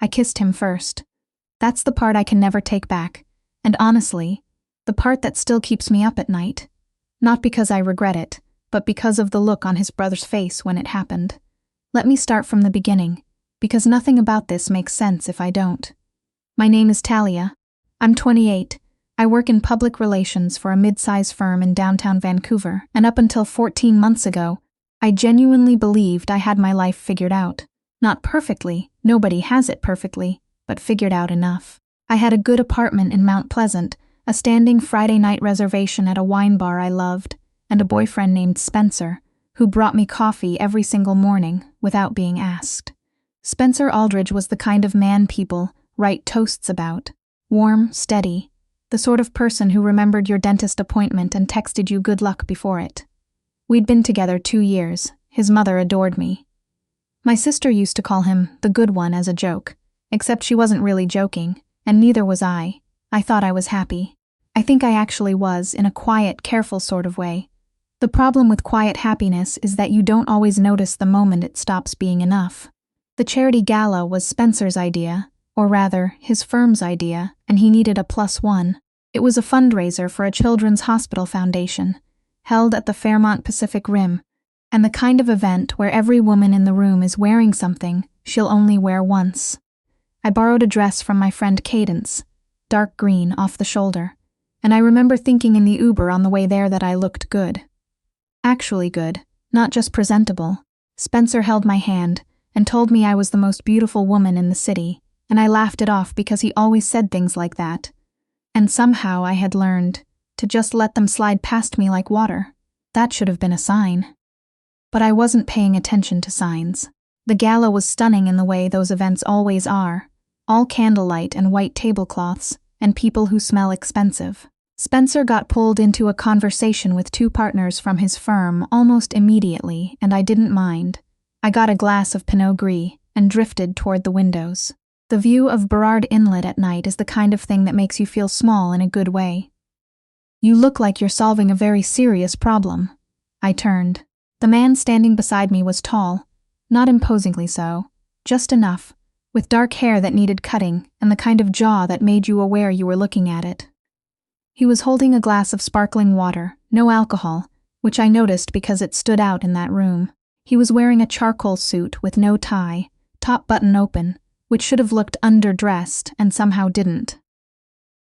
I kissed him first. That's the part I can never take back, and honestly, the part that still keeps me up at night. Not because I regret it, but because of the look on his brother's face when it happened. Let me start from the beginning, because nothing about this makes sense if I don't. My name is Talia. I'm 28. I work in public relations for a mid-size firm in downtown Vancouver, and up until 14 months ago, I genuinely believed I had my life figured out. Not perfectly, nobody has it perfectly, but figured out enough. I had a good apartment in Mount Pleasant, a standing Friday night reservation at a wine bar I loved, and a boyfriend named Spencer, who brought me coffee every single morning without being asked. Spencer Aldridge was the kind of man people write toasts about. Warm, steady, the sort of person who remembered your dentist appointment and texted you good luck before it. We'd been together 2 years. His mother adored me. My sister used to call him the good one as a joke, except she wasn't really joking, and neither was I. I thought I was happy. I think I actually was, in a quiet, careful sort of way. The problem with quiet happiness is that you don't always notice the moment it stops being enough. The charity gala was Spencer's idea, or rather, his firm's idea, and he needed a +1. It was a fundraiser for a children's hospital foundation, held at the Fairmont Pacific Rim, and the kind of event where every woman in the room is wearing something she'll only wear once. I borrowed a dress from my friend Cadence, dark green, off the shoulder, and I remember thinking in the Uber on the way there that I looked good. Actually good, not just presentable. Spencer held my hand and told me I was the most beautiful woman in the city, and I laughed it off because he always said things like that. And somehow I had learned to just let them slide past me like water. That should have been a sign. But I wasn't paying attention to signs. The gala was stunning in the way those events always are, all candlelight and white tablecloths, and people who smell expensive. Spencer got pulled into a conversation with 2 partners from his firm almost immediately, and I didn't mind. I got a glass of Pinot Gris and drifted toward the windows. The view of Burrard Inlet at night is the kind of thing that makes you feel small in a good way. You look like you're solving a very serious problem. I turned. The man standing beside me was tall, not imposingly so, just enough, with dark hair that needed cutting and the kind of jaw that made you aware you were looking at it. He was holding a glass of sparkling water, no alcohol, which I noticed because it stood out in that room. He was wearing a charcoal suit with no tie, top button open, which should have looked underdressed and somehow didn't.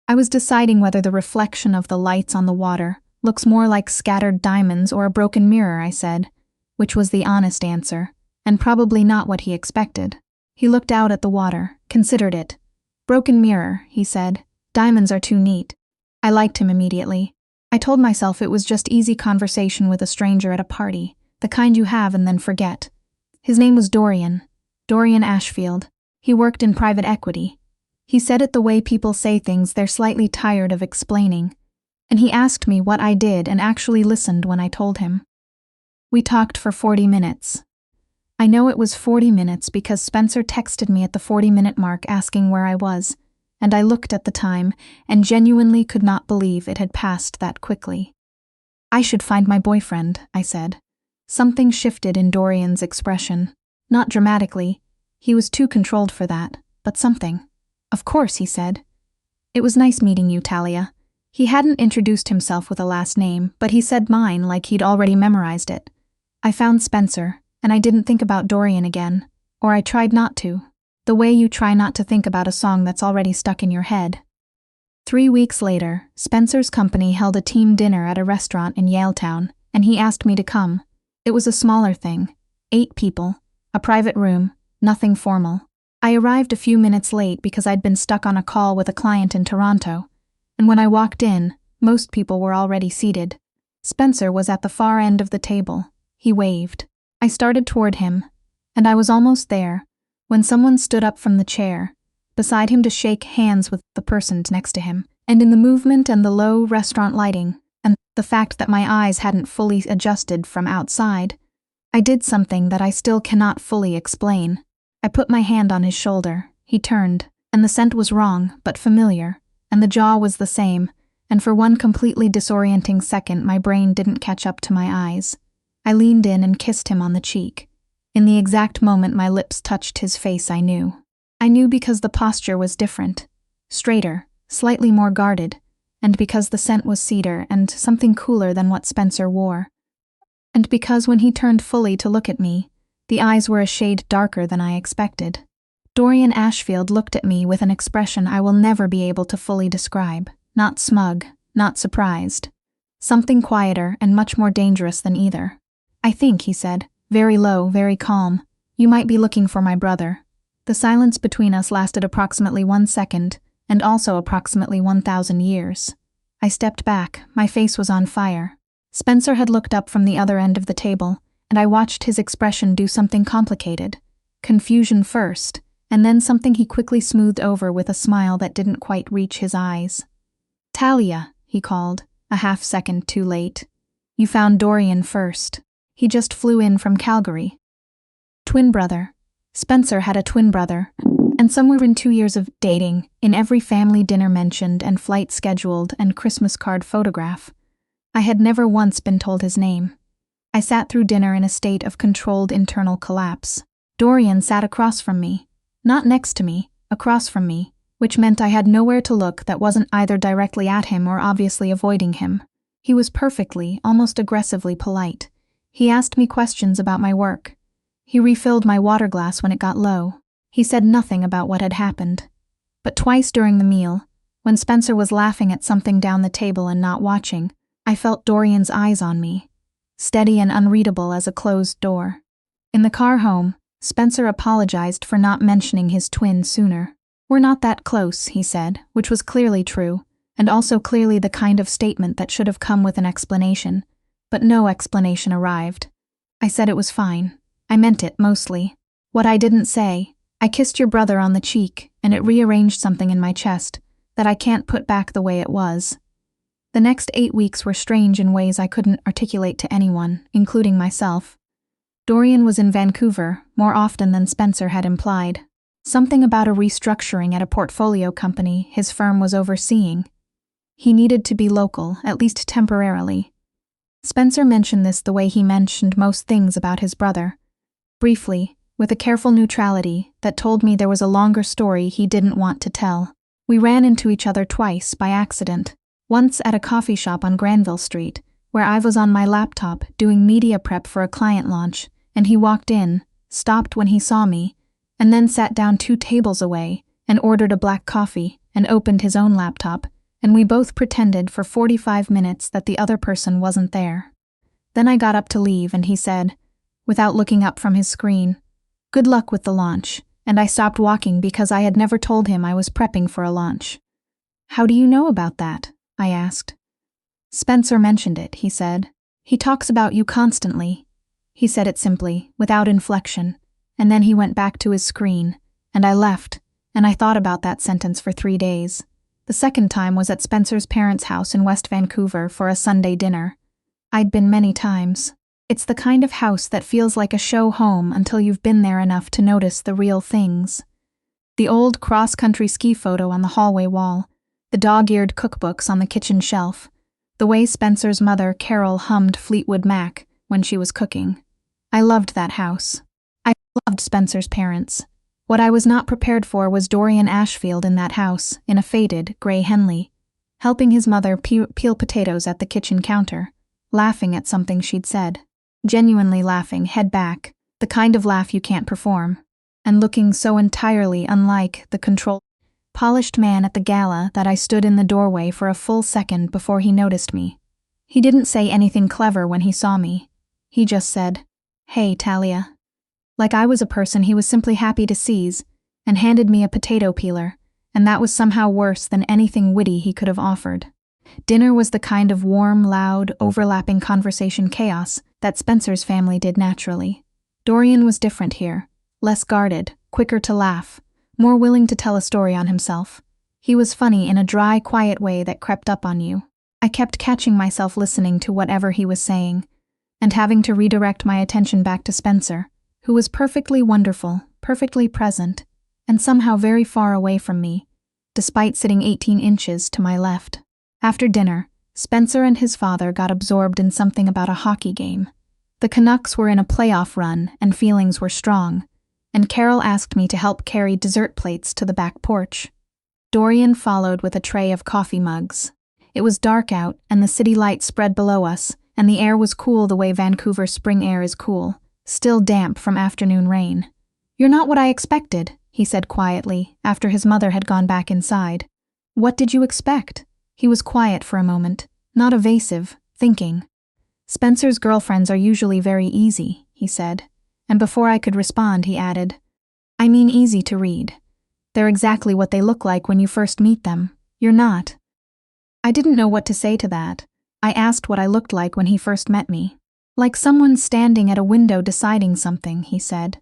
I was deciding whether the reflection of the lights on the water looks more like scattered diamonds or a broken mirror, I said, which was the honest answer, and probably not what he expected. He looked out at the water, considered it. Broken mirror, he said. Diamonds are too neat. I liked him immediately. I told myself it was just easy conversation with a stranger at a party, the kind you have and then forget. His name was Dorian Ashfield. He worked in private equity. He said it the way people say things they're slightly tired of explaining, and he asked me what I did and actually listened when I told him. We talked for 40 minutes. I know it was 40 minutes because Spencer texted me at the 40-minute mark asking where I was, and I looked at the time and genuinely could not believe it had passed that quickly. I should find my boyfriend, I said. Something shifted in Dorian's expression. Not dramatically. He was too controlled for that, but something. Of course, he said. It was nice meeting you, Talia. He hadn't introduced himself with a last name, but he said mine like he'd already memorized it. I found Spencer, and I didn't think about Dorian again, or I tried not to, the way you try not to think about a song that's already stuck in your head. 3 weeks later, Spencer's company held a team dinner at a restaurant in Yaletown, and he asked me to come. It was a smaller thing, 8 people, a private room, nothing formal. I arrived a few minutes late because I'd been stuck on a call with a client in Toronto, and when I walked in, most people were already seated. Spencer was at the far end of the table. He waved. I started toward him, and I was almost there when someone stood up from the chair beside him to shake hands with the person next to him, and in the movement and the low restaurant lighting, and the fact that my eyes hadn't fully adjusted from outside, I did something that I still cannot fully explain. I put my hand on his shoulder. He turned, and the scent was wrong, but familiar, and the jaw was the same, and for one completely disorienting second my brain didn't catch up to my eyes. I leaned in and kissed him on the cheek. In the exact moment my lips touched his face, I knew. I knew because the posture was different, straighter, slightly more guarded, and because the scent was cedar and something cooler than what Spencer wore. And because when he turned fully to look at me, the eyes were a shade darker than I expected. Dorian Ashfield looked at me with an expression I will never be able to fully describe. Not smug, not surprised. Something quieter and much more dangerous than either. "I think," he said, very low, very calm, "you might be looking for my brother." The silence between us lasted approximately 1 second, and also approximately 1,000 years. I stepped back, my face was on fire. Spencer had looked up from the other end of the table, and I watched his expression do something complicated. Confusion first, and then something he quickly smoothed over with a smile that didn't quite reach his eyes. "Talia," he called, a half-second too late. "You found Dorian first. He just flew in from Calgary." Twin brother. Spencer had a twin brother, and somewhere in 2 years of dating, in every family dinner mentioned and flight scheduled and Christmas card photograph, I had never once been told his name. I sat through dinner in a state of controlled internal collapse. Dorian sat across from me. Not next to me, across from me, which meant I had nowhere to look that wasn't either directly at him or obviously avoiding him. He was perfectly, almost aggressively polite. He asked me questions about my work. He refilled my water glass when it got low. He said nothing about what had happened. But twice during the meal, when Spencer was laughing at something down the table and not watching, I felt Dorian's eyes on me, steady and unreadable as a closed door. In the car home, Spencer apologized for not mentioning his twin sooner. "We're not that close," he said, which was clearly true, and also clearly the kind of statement that should have come with an explanation, but no explanation arrived. I said it was fine. I meant it, mostly. What I didn't say, "I kissed your brother on the cheek, and it rearranged something in my chest that I can't put back the way it was." The next 8 weeks were strange in ways I couldn't articulate to anyone, including myself. Dorian was in Vancouver, more often than Spencer had implied. Something about a restructuring at a portfolio company his firm was overseeing. He needed to be local, at least temporarily. Spencer mentioned this the way he mentioned most things about his brother. Briefly, with a careful neutrality that told me there was a longer story he didn't want to tell. We ran into each other twice by accident. Once at a coffee shop on Granville Street, where I was on my laptop doing media prep for a client launch, and he walked in, stopped when he saw me, and then sat down 2 tables away and ordered a black coffee and opened his own laptop, and we both pretended for 45 minutes that the other person wasn't there. Then I got up to leave and he said, without looking up from his screen, "Good luck with the launch," and I stopped walking because I had never told him I was prepping for a launch. "How do you know about that?" I asked. "Spencer mentioned it," he said. "He talks about you constantly." He said it simply, without inflection, and then he went back to his screen, and I left, and I thought about that sentence for 3 days. The second time was at Spencer's parents' house in West Vancouver for a Sunday dinner. I'd been many times. It's the kind of house that feels like a show home until you've been there enough to notice the real things. The old cross-country ski photo on the hallway wall, the dog-eared cookbooks on the kitchen shelf, the way Spencer's mother, Carol, hummed Fleetwood Mac when she was cooking. I loved that house. I loved Spencer's parents. What I was not prepared for was Dorian Ashfield in that house, in a faded, gray Henley, helping his mother peel potatoes at the kitchen counter, laughing at something she'd said. Genuinely laughing, head back, the kind of laugh you can't perform, and looking so entirely unlike the controlled, polished man at the gala that I stood in the doorway for a full second before he noticed me. He didn't say anything clever when he saw me. He just said, "Hey, Talia." Like I was a person he was simply happy to seize, and handed me a potato peeler, and that was somehow worse than anything witty he could have offered. Dinner was the kind of warm, loud, overlapping conversation chaos that Spencer's family did naturally. Dorian was different here, less guarded, quicker to laugh, more willing to tell a story on himself. He was funny in a dry, quiet way that crept up on you. I kept catching myself listening to whatever he was saying, and having to redirect my attention back to Spencer, who was perfectly wonderful, perfectly present, and somehow very far away from me, despite sitting 18 inches to my left. After dinner, Spencer and his father got absorbed in something about a hockey game. The Canucks were in a playoff run and feelings were strong, and Carol asked me to help carry dessert plates to the back porch. Dorian followed with a tray of coffee mugs. It was dark out, and the city lights spread below us, and the air was cool the way Vancouver spring air is cool, still damp from afternoon rain. "You're not what I expected," he said quietly, after his mother had gone back inside. "What did you expect?" He was quiet for a moment, not evasive, thinking. "Spencer's girlfriends are usually very easy," he said, and before I could respond, he added, "I mean easy to read. They're exactly what they look like when you first meet them. You're not." I didn't know what to say to that. I asked what I looked like when he first met me. "Like someone standing at a window deciding something," he said.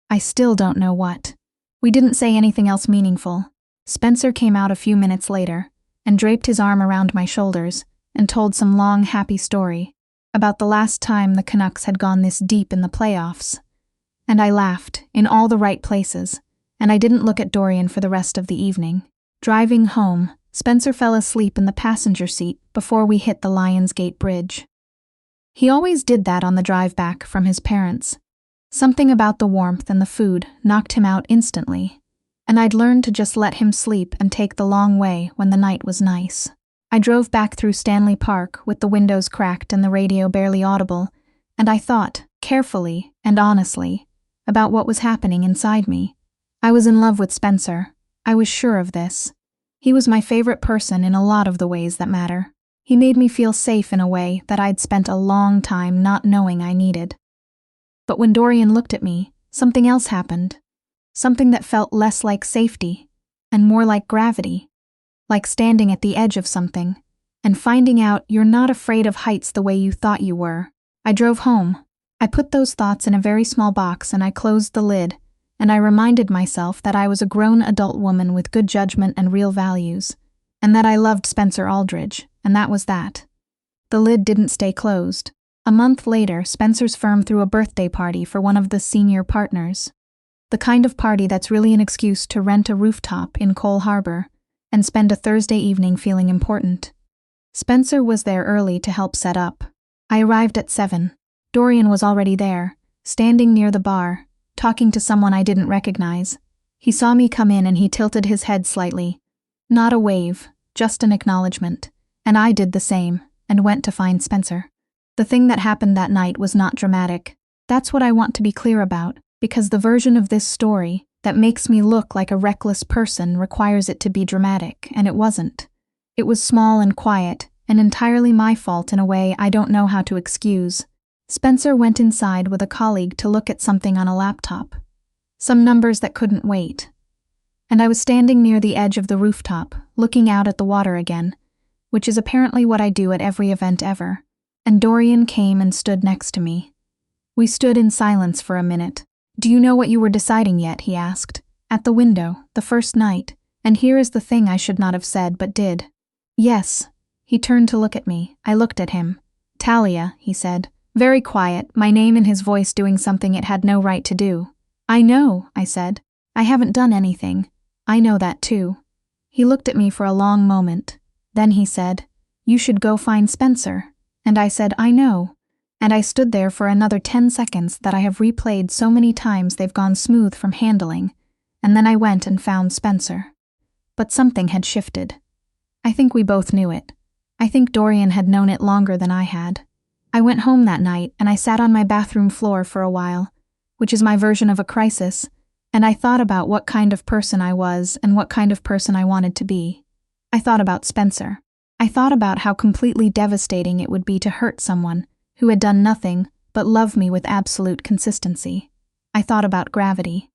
"I still don't know what." We didn't say anything else meaningful. Spencer came out a few minutes later and draped his arm around my shoulders and told some long, happy story about the last time the Canucks had gone this deep in the playoffs. And I laughed in all the right places, and I didn't look at Dorian for the rest of the evening. Driving home, Spencer fell asleep in the passenger seat before we hit the Lions Gate Bridge. He always did that on the drive back from his parents. Something about the warmth and the food knocked him out instantly, and I'd learned to just let him sleep and take the long way when the night was nice. I drove back through Stanley Park with the windows cracked and the radio barely audible, and I thought, carefully and honestly, about what was happening inside me. I was in love with Spencer. I was sure of this. He was my favorite person in a lot of the ways that matter. He made me feel safe in a way that I'd spent a long time not knowing I needed. But when Dorian looked at me, something else happened. Something that felt less like safety and more like gravity. Like standing at the edge of something and finding out you're not afraid of heights the way you thought you were. I drove home. I put those thoughts in a very small box and I closed the lid, and I reminded myself that I was a grown adult woman with good judgment and real values, and that I loved Spencer Aldridge, and that was that. The lid didn't stay closed. A month later, Spencer's firm threw a birthday party for one of the senior partners. The kind of party that's really an excuse to rent a rooftop in Cole Harbor and spend a Thursday evening feeling important. Spencer was there early to help set up. I arrived at 7. Dorian was already there, standing near the bar, talking to someone I didn't recognize. He saw me come in and he tilted his head slightly. Not a wave, just an acknowledgement. And I did the same, and went to find Spencer. The thing that happened that night was not dramatic. That's what I want to be clear about, because the version of this story that makes me look like a reckless person requires it to be dramatic, and it wasn't. It was small and quiet, and entirely my fault in a way I don't know how to excuse. Spencer went inside with a colleague to look at something on a laptop. Some numbers that couldn't wait. And I was standing near the edge of the rooftop, looking out at the water again, which is apparently what I do at every event ever. And Dorian came and stood next to me. We stood in silence for a minute. "Do you know what you were deciding yet?" he asked. "At the window, the first night. And here is the thing I should not have said, but did." "Yes." He turned to look at me. I looked at him. "Talia," he said. Very quiet, my name in his voice doing something it had no right to do. "I know," I said. "I haven't done anything. I know that too." He looked at me for a long moment. Then he said, "You should go find Spencer." And I said, "I know." And I stood there for another 10 seconds that I have replayed so many times they've gone smooth from handling. And then I went and found Spencer. But something had shifted. I think we both knew it. I think Dorian had known it longer than I had. I went home that night and I sat on my bathroom floor for a while, which is my version of a crisis, and I thought about what kind of person I was and what kind of person I wanted to be. I thought about Spencer. I thought about how completely devastating it would be to hurt someone who had done nothing but love me with absolute consistency. I thought about gravity.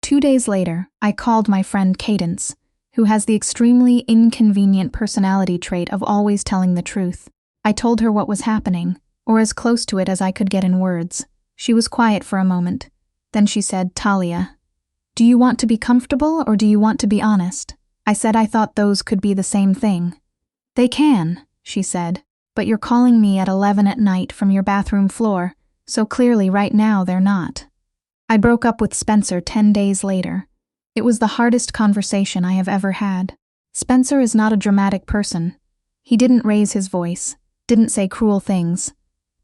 2 days later, I called my friend Cadence, who has the extremely inconvenient personality trait of always telling the truth. I told her what was happening, or as close to it as I could get in words. She was quiet for a moment. Then she said, "Talia, do you want to be comfortable or do you want to be honest?" I said I thought those could be the same thing. "They can," she said, "but you're calling me at 11 at night from your bathroom floor, so clearly right now they're not." I broke up with Spencer 10 days later. It was the hardest conversation I have ever had. Spencer is not a dramatic person. He didn't raise his voice, didn't say cruel things.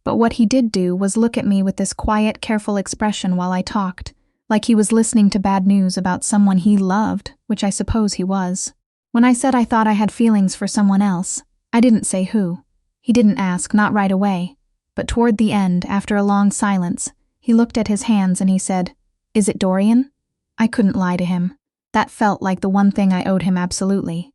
But what he did do was look at me with this quiet, careful expression while I talked, like he was listening to bad news about someone he loved, which I suppose he was. When I said I thought I had feelings for someone else, I didn't say who. He didn't ask, not right away, but toward the end, after a long silence, he looked at his hands and he said, "Is it Dorian?" I couldn't lie to him. That felt like the one thing I owed him absolutely.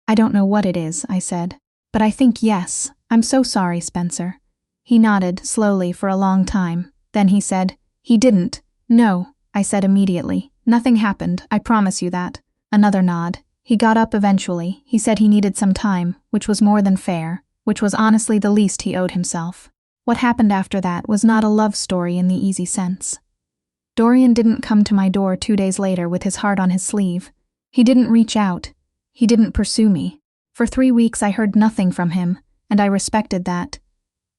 "I don't know what it is," I said, "but I think yes. I'm so sorry, Spencer." He nodded, slowly, for a long time. Then he said, "He didn't." "No," I said immediately. "Nothing happened, I promise you that." Another nod. He got up eventually. He said he needed some time, which was more than fair, which was honestly the least he owed himself. What happened after that was not a love story in the easy sense. Dorian didn't come to my door 2 days later with his heart on his sleeve. He didn't reach out. He didn't pursue me. For 3 weeks I heard nothing from him, and I respected that.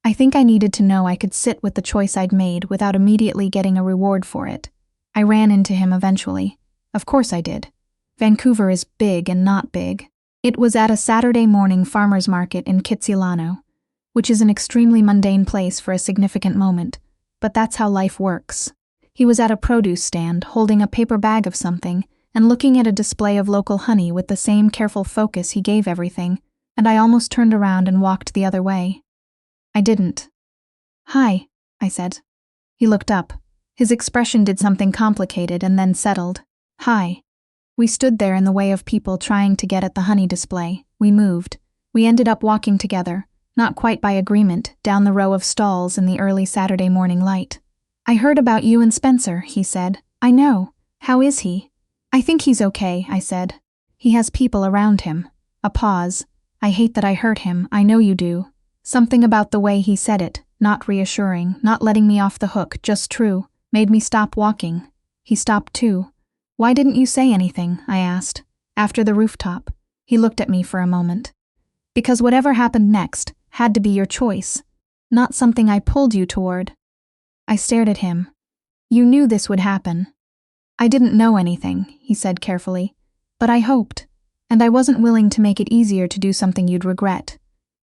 I think I needed to know I could sit with the choice I'd made without immediately getting a reward for it. I ran into him eventually. Of course I did. Vancouver is big and not big. It was at a Saturday morning farmer's market in Kitsilano, which is an extremely mundane place for a significant moment, but that's how life works. He was at a produce stand, holding a paper bag of something, and looking at a display of local honey with the same careful focus he gave everything, and I almost turned around and walked the other way. I didn't. "Hi," I said. He looked up. His expression did something complicated and then settled. "Hi." We stood there in the way of people trying to get at the honey display. We moved. We ended up walking together, not quite by agreement, down the row of stalls in the early Saturday morning light. "I heard about you and Spencer," he said. "I know. How is he?" "I think he's okay," I said. "He has people around him." A pause. "I hate that I hurt him, I know you do." Something about the way he said it, not reassuring, not letting me off the hook, just true, made me stop walking. He stopped too. "Why didn't you say anything?" I asked. "After the rooftop." He looked at me for a moment. "Because whatever happened next had to be your choice, not something I pulled you toward." I stared at him. "You knew this would happen." "I didn't know anything," he said carefully, "but I hoped, and I wasn't willing to make it easier to do something you'd regret."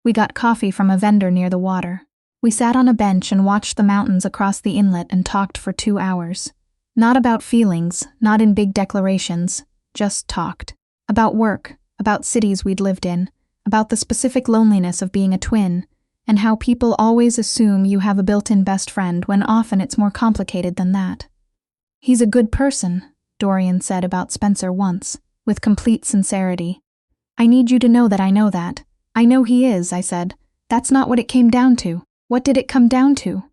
We got coffee from a vendor near the water. We sat on a bench and watched the mountains across the inlet and talked for 2 hours. Not about feelings, not in big declarations, just talked. About work, about cities we'd lived in, about the specific loneliness of being a twin, and how people always assume you have a built-in best friend when often it's more complicated than that. "He's a good person," Dorian said about Spencer once, with complete sincerity. "I need you to know that I know that." "I know he is," I said. "That's not what it came down to." "What did it come down to?"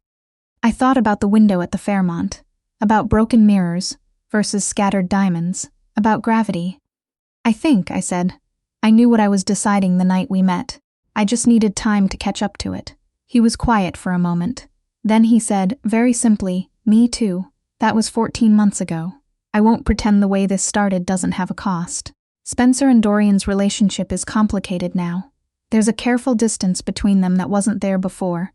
I thought about the window at the Fairmont, about broken mirrors versus scattered diamonds, about gravity. "I think," I said, "I knew what I was deciding the night we met. I just needed time to catch up to it." He was quiet for a moment. Then he said, very simply, "Me too. That was 14 months ago. I won't pretend the way this started doesn't have a cost. Spencer and Dorian's relationship is complicated now. There's a careful distance between them that wasn't there before,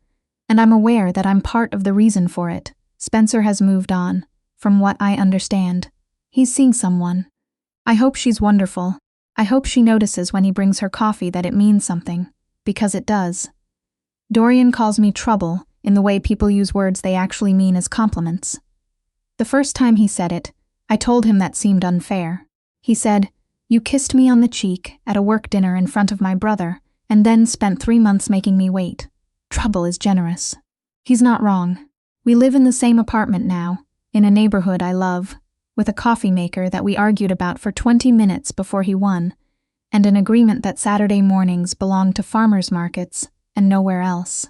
and I'm aware that I'm part of the reason for it. Spencer has moved on, from what I understand. He's seeing someone. I hope she's wonderful. I hope she notices when he brings her coffee that it means something, because it does." Dorian calls me trouble in the way people use words they actually mean as compliments. The first time he said it, I told him that seemed unfair. He said, "You kissed me on the cheek at a work dinner in front of my brother, and then spent 3 months making me wait. Trouble is generous." He's not wrong. We live in the same apartment now, in a neighborhood I love, with a coffee maker that we argued about for 20 minutes before he won, and an agreement that Saturday mornings belong to farmers' markets and nowhere else.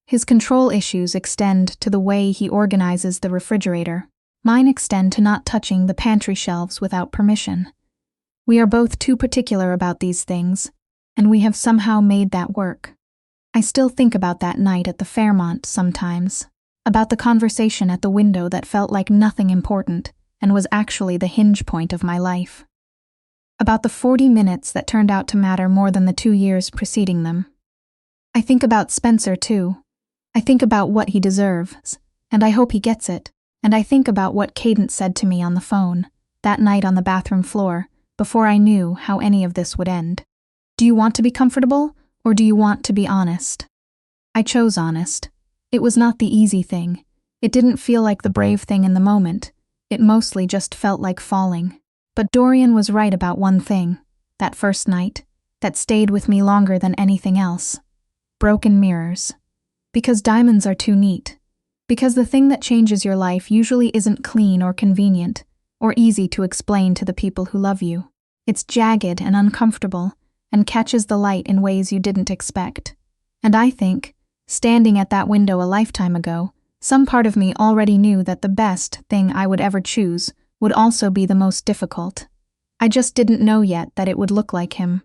His control issues extend to the way he organizes the refrigerator. Mine extend to not touching the pantry shelves without permission. We are both too particular about these things, and we have somehow made that work. I still think about that night at the Fairmont sometimes, about the conversation at the window that felt like nothing important and was actually the hinge point of my life. About the 40 minutes that turned out to matter more than the 2 years preceding them. I think about Spencer too. I think about what he deserves, and I hope he gets it. And I think about what Cadence said to me on the phone, that night on the bathroom floor, before I knew how any of this would end. "Do you want to be comfortable, or do you want to be honest?" I chose honest. It was not the easy thing. It didn't feel like the brave thing in the moment. It mostly just felt like falling. But Dorian was right about one thing, that first night, that stayed with me longer than anything else. Broken mirrors. Because diamonds are too neat. Because the thing that changes your life usually isn't clean or convenient, or easy to explain to the people who love you. It's jagged and uncomfortable, and catches the light in ways you didn't expect. And I think, standing at that window a lifetime ago, some part of me already knew that the best thing I would ever choose would also be the most difficult. I just didn't know yet that it would look like him.